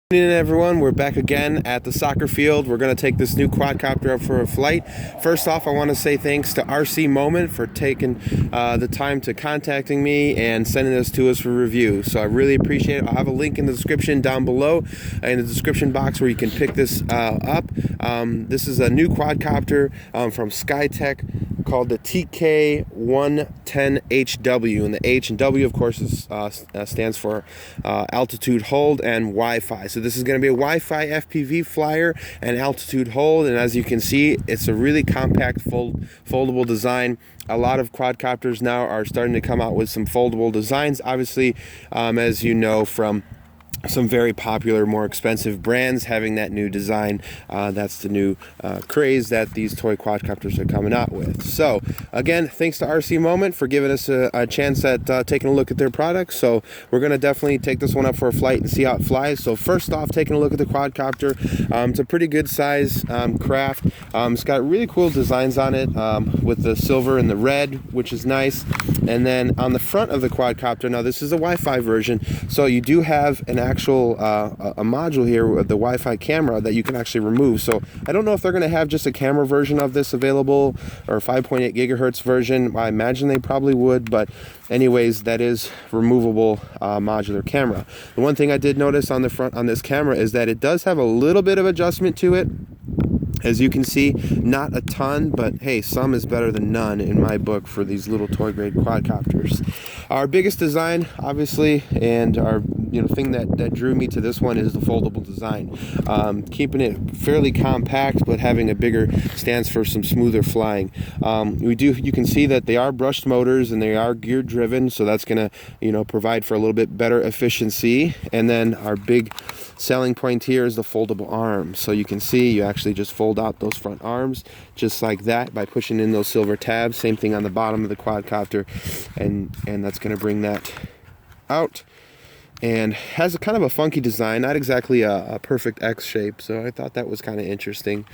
Good evening, everyone. We're back again at the soccer field. We're going to take this new quadcopter up for a flight. First off, I want to say thanks to RC Moment for taking the time to contacting me and sending this to us for review. So I really appreciate it. I'll have a link in the description down below in the description box where you can pick this up. This is a new quadcopter from Skytech called the TK110HW, and the H and W, of course, stands for altitude hold and Wi-Fi. So this is going to be a Wi-Fi FPV flyer and altitude hold, and as you can see, it's a really compact foldable design. A lot of quadcopters now are starting to come out with some foldable designs, obviously, as you know from some very popular, more expensive brands having that new design. That's the new craze that these toy quadcopters are coming out with. So again, thanks to RC Moment for giving us a chance at taking a look at their products. So we're going to definitely take this one up for a flight and see how it flies. So first off, taking a look at the quadcopter, it's a pretty good size craft. It's got really cool designs on it with the silver and the red, which is nice. And then on the front of the quadcopter, now this is a Wi-Fi version, so you do have an actual a module here with the Wi-Fi camera that you can actually remove. So I don't know if they're going to have just a camera version of this available or a 5.8 gigahertz version. I imagine they probably would, but anyways, that is removable modular camera. The one thing I did notice on the front on this camera is that it does have a little bit of adjustment to it. As you can see, not a ton, but hey, some is better than none in my book for these little toy grade quadcopters. Our biggest design, obviously, and our thing that drew me to this one is the foldable design. Keeping it fairly compact, but having a bigger stance for some smoother flying. You can see that they are brushed motors and they are gear driven, so that's gonna provide for a little bit better efficiency. And then our big selling point here is the foldable arms. So you can see you actually just fold out those front arms just like that by pushing in those silver tabs. Same thing on the bottom of the quadcopter, and that's going to bring that out. And has a kind of a funky design, not exactly a perfect X shape, so I thought that was kind of interesting.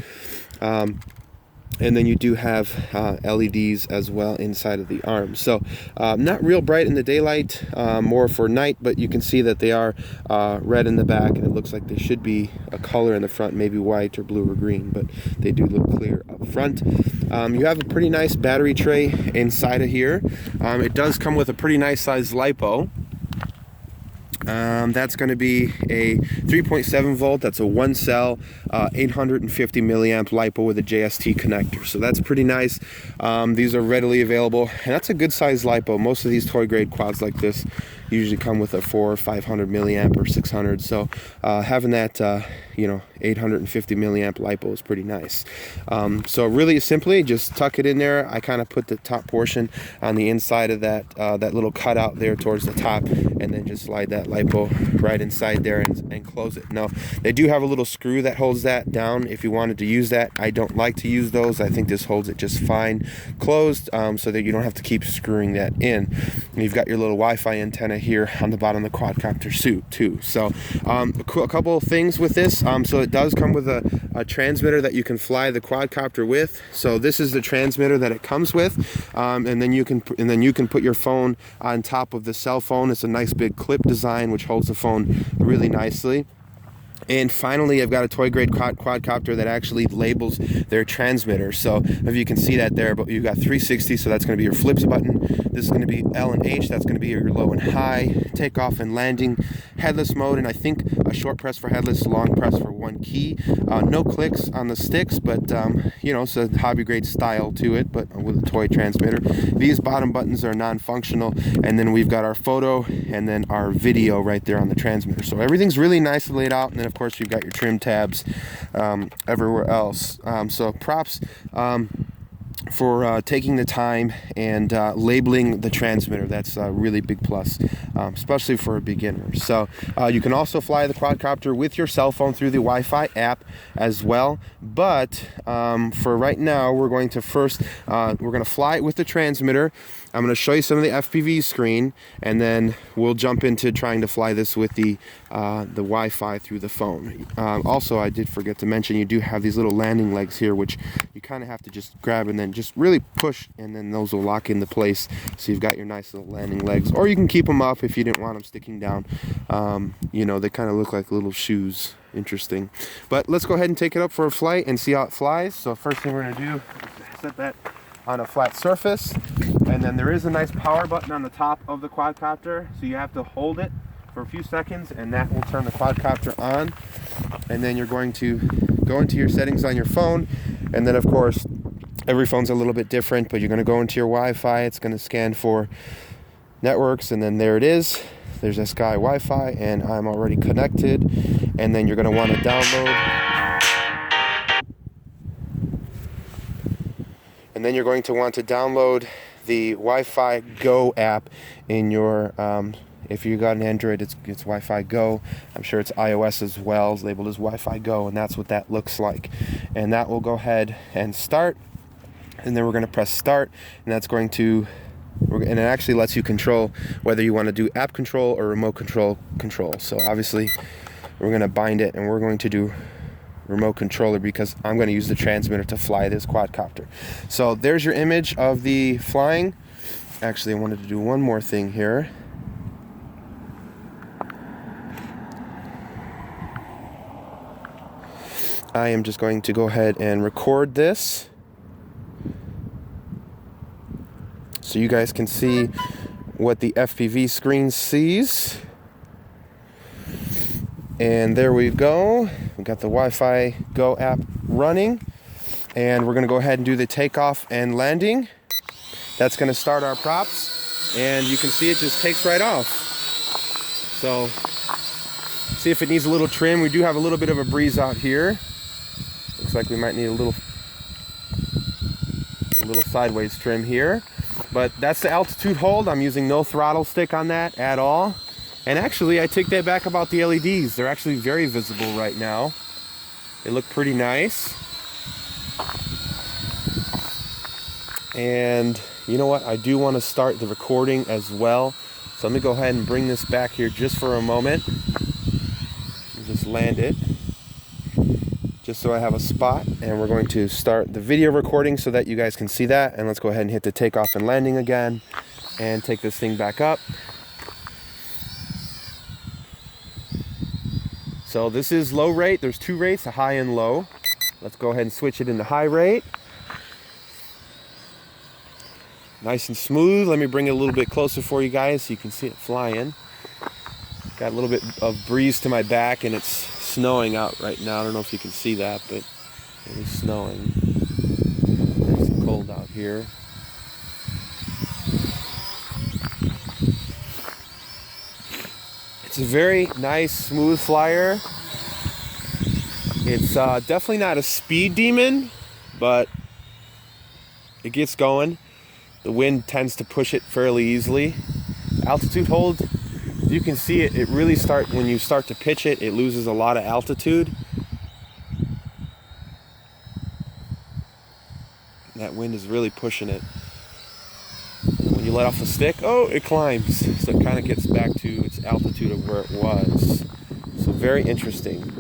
And then you do have LEDs as well inside of the arms. So not real bright in the daylight, more for night, but you can see that they are red in the back, and it looks like they should be a color in the front, maybe white or blue or green, but they do look clear up front. You have a pretty nice battery tray inside of here. It does come with a pretty nice size LiPo. That's going to be a 3.7 volt. That's a one cell 850 milliamp LiPo with a JST connector, so that's pretty nice. These are readily available, and that's a good size LiPo. Most of these toy grade quads like this usually come with a 400 or 500 milliamp or 600, so having that 850 milliamp LiPo is pretty nice. So really simply just tuck it in there. I kind of put the top portion on the inside of that little cutout there towards the top, and then just slide that LiPo right inside there and close it. Now they do have a little screw that holds that down if you wanted to use that. I don't like to use those. I think this holds it just fine closed, so that you don't have to keep screwing that in. And you've got your little Wi-Fi antenna here on the bottom of the quadcopter suit too. So a couple of things with this. So it does come with a transmitter that you can fly the quadcopter with. So this is the transmitter that it comes with, and then you can put your phone on top of the cell phone. It's a nice big clip design which holds the phone really nicely. And finally, I've got a toy grade quadcopter that actually labels their transmitter. So if you can see that there, but you've got 360, so that's going to be your flips button. This is going to be L and H, that's going to be your low and high, takeoff and landing, headless mode, and I think a short press for headless, long press for one key. No clicks on the sticks, but it's a hobby grade style to it, but with a toy transmitter. These bottom buttons are non-functional, and then we've got our photo and then our video right there on the transmitter. So everything's really nicely laid out, and then of course you've got your trim tabs everywhere else. So props for taking the time and labeling the transmitter. That's a really big plus, especially for a beginner. So you can also fly the quadcopter with your cell phone through the Wi-Fi app as well, but for right now we're going to fly it with the transmitter. I'm going to show you some of the FPV screen, and then we'll jump into trying to fly this with the Wi-Fi through the phone. Also, I did forget to mention you do have these little landing legs here, which you kind of have to just grab and then and just really push, and then those will lock into place. So you've got your nice little landing legs, or you can keep them up if you didn't want them sticking down. You know, they kind of look like little shoes. Interesting. But let's go ahead and take it up for a flight and see how it flies. So first thing we're going to do is set that on a flat surface, and then there is a nice power button on the top of the quadcopter, so you have to hold it for a few seconds, and that will turn the quadcopter on. And then you're going to go into your settings on your phone, and then of course every phone's a little bit different, but you're going to go into your Wi-Fi. It's going to scan for networks, and then there it is. There's a Sky Wi-Fi, and I'm already connected. And then you're going to want to download. And then you're going to want to download the Wi-Fi Go app in your, if you got an Android, it's Wi-Fi Go. I'm sure it's iOS as well. It's labeled as Wi-Fi Go, and that's what that looks like. And that will go ahead and start. And then we're going to press start, and that's going to, and it actually lets you control whether you want to do app control or remote control. So obviously we're going to bind it, and we're going to do remote controller because I'm going to use the transmitter to fly this quadcopter. So there's your image of the flying. Actually, I wanted to do one more thing here. I am just going to go ahead and record this so you guys can see what the FPV screen sees. And there we go. We got the Wi-Fi Go app running, and we're going to go ahead and do the takeoff and landing. That's going to start our props, and you can see it just takes right off. So see if it needs a little trim. We do have a little bit of a breeze out here. Looks like we might need a little sideways trim here, but that's the altitude hold. I'm using no throttle stick on that at all. And actually, I take that back about the LEDs. They're actually very visible right now. They look pretty nice. And you know what? I do want to start the recording as well. So let me go ahead and bring this back here just for a moment. Just land it. Just so I have a spot. And we're going to start the video recording so that you guys can see that. And let's go ahead and hit the takeoff and landing again. And take this thing back up. So this is low rate. There's two rates, a high and low. Let's go ahead and switch it into high rate. Nice and smooth. Let me bring it a little bit closer for you guys so you can see it flying. Got a little bit of breeze to my back, and it's snowing out right now. I don't know if you can see that, but it is snowing. It's cold out here. It's a very nice, smooth flyer. It's definitely not a speed demon, but it gets going. The wind tends to push it fairly easily. Altitude hold, you can see it really when you start to pitch it, it loses a lot of altitude. That wind is really pushing it. When you let off the stick, oh, it climbs. So it kind of gets back to its altitude of where it was. So very interesting.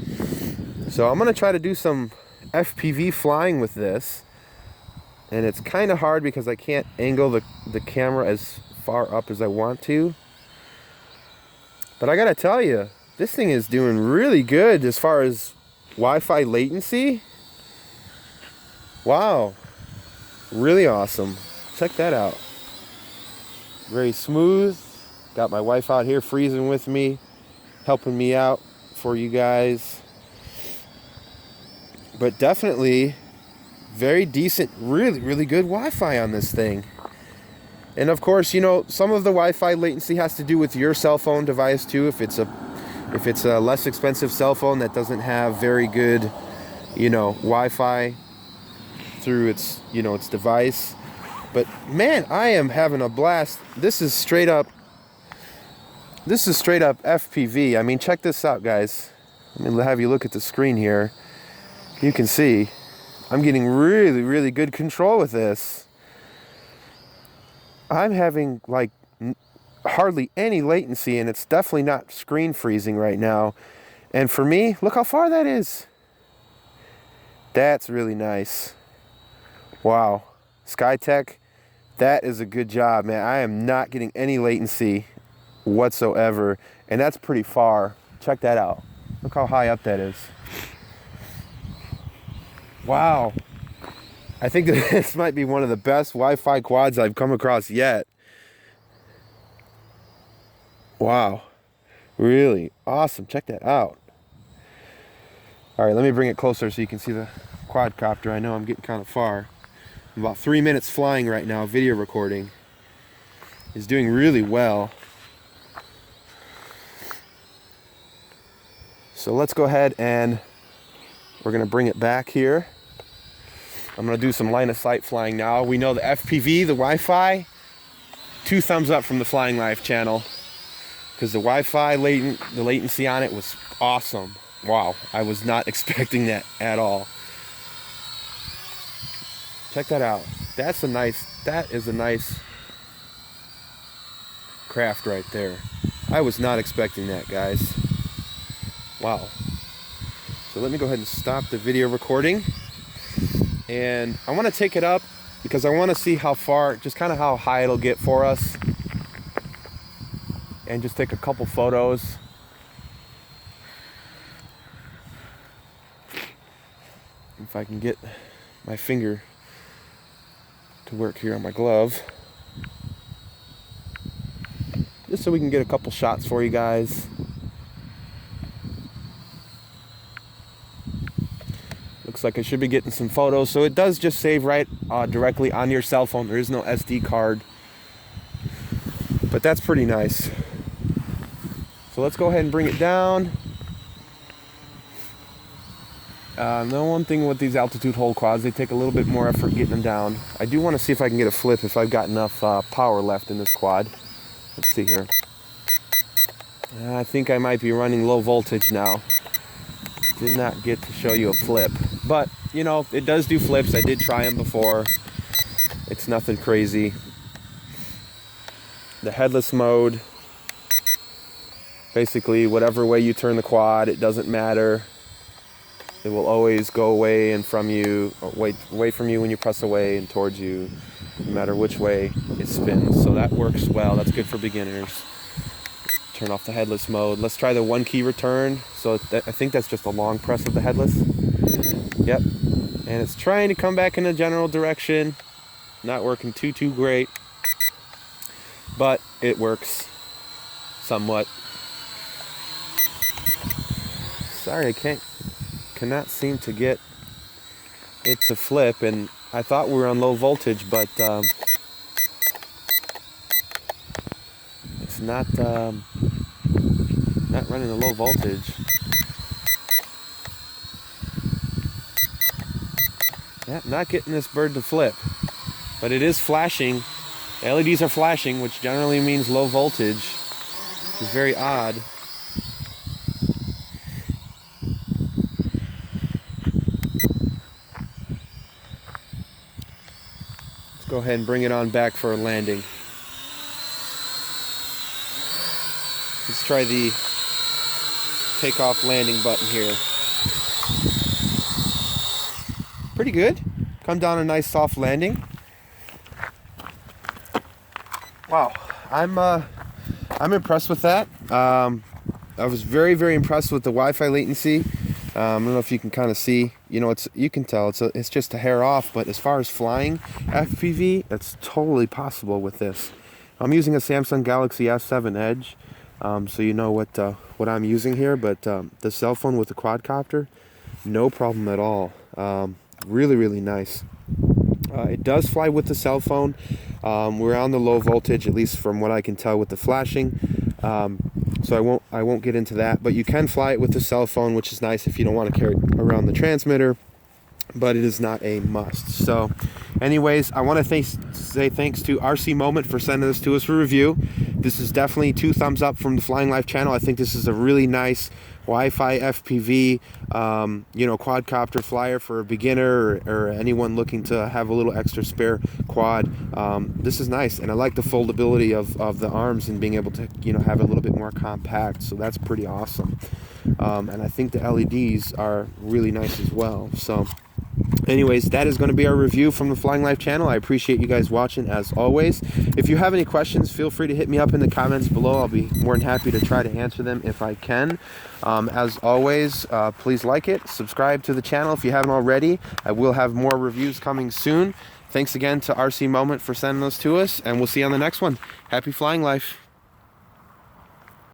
So I'm going to try to do some FPV flying with this. And it's kind of hard because I can't angle the camera as far up as I want to. But I got to tell you, this thing is doing really good as far as Wi-Fi latency. Wow. Really awesome. Check that out. Very smooth. Got my wife out here freezing with me, helping me out for you guys. But definitely very decent, really good Wi-Fi on this thing. And of course, you know, some of the Wi-Fi latency has to do with your cell phone device too. If it's a less expensive cell phone that doesn't have very good, you know, Wi-Fi through its, you know, its device. But man, I am having a blast. This is straight up FPV. I mean, check this out, guys. Let me have you look at the screen here. You can see I'm getting really good control with this. I'm having like hardly any latency, and it's definitely not screen freezing right now. And for me, look how far that is. That's really nice. Wow. Skytech, that is a good job, man. I am not getting any latency whatsoever, and that's pretty far. Check that out. Look how high up that is. Wow. I think that this might be one of the best Wi-Fi quads I've come across yet. Wow. Really awesome. Check that out. All right, let me bring it closer so you can see the quadcopter. I know I'm getting kind of far. I'm about 3 minutes flying right now, video recording. It's doing really well. So let's go ahead and we're gonna bring it back here. I'm gonna do some line of sight flying now. We know the FPV, the Wi-Fi, 2 thumbs up from the Flying Life channel, because the Wi-Fi the latency on it was awesome. Wow, I was not expecting that at all. Check that out. That is a nice craft right there. I was not expecting that, guys. Wow. So let me go ahead and stop the video recording. And I want to take it up because I want to see how far, just kind of how high it'll get for us. And just take a couple photos. If I can get my finger to work here on my glove. Just so we can get a couple shots for you guys. Looks like I should be getting some photos. So it does just save right directly on your cell phone. There is no SD card. But that's pretty nice. So let's go ahead and bring it down. The one thing with these altitude hold quads, they take a little bit more effort getting them down. I do want to see if I can get a flip if I've got enough power left in this quad. Let's see here. I think I might be running low voltage now. Did not get to show you a flip. But, you know, it does do flips. I did try them before. It's nothing crazy. The headless mode. Basically, whatever way you turn the quad, it doesn't matter. It will always go away and from you, away from you when you press away and towards you, no matter which way it spins. So that works well. That's good for beginners. Turn off the headless mode. Let's try the 1 key return. So I think that's just a long press of the headless. Yep. And it's trying to come back in a general direction. Not working too great. But it works somewhat. Sorry, I cannot seem to get it to flip, and I thought we were on low voltage, but it's not running a low voltage. Yeah, not getting this bird to flip, but it is flashing. The LEDs are flashing, which generally means low voltage. It's very odd. Go ahead and bring it on back for a landing. Let's try the takeoff landing button here. Pretty good. Come down a nice soft landing. Wow, I'm impressed with that. I was very impressed with the Wi-Fi latency. I don't know if you can kind of see, you know, you can tell it's just a hair off, but as far as flying FPV, that's totally possible with this. I'm using a Samsung Galaxy S7 Edge, so you know what I'm using here, but the cell phone with the quadcopter, no problem at all. Really nice. It does fly with the cell phone. We're on the low voltage, at least from what I can tell with the flashing. So I won't get into that, but you can fly it with the cell phone, which is nice if you don't want to carry around the transmitter, but it is not a must. So anyways, I want to say thanks to RC Moment for sending this to us for review. This is definitely 2 thumbs up from the Flying Life channel. I think this is a really nice Wi-Fi FPV, you know, quadcopter flyer for a beginner or anyone looking to have a little extra spare quad. This is nice, and I like the foldability of the arms and being able to, you know, have it a little bit more compact. So that's pretty awesome. And I think the LEDs are really nice as well. So Anyways, that is going to be our review from the Flying Life channel. I appreciate you guys watching as always. If you have any questions, feel free to hit me up in the comments below. I'll be more than happy to try to answer them if I can. As always, please like it, subscribe to the channel if you haven't already. I will have more reviews coming soon. Thanks again to RC Moment for sending those to us, and we'll see you on the next one. Happy flying life.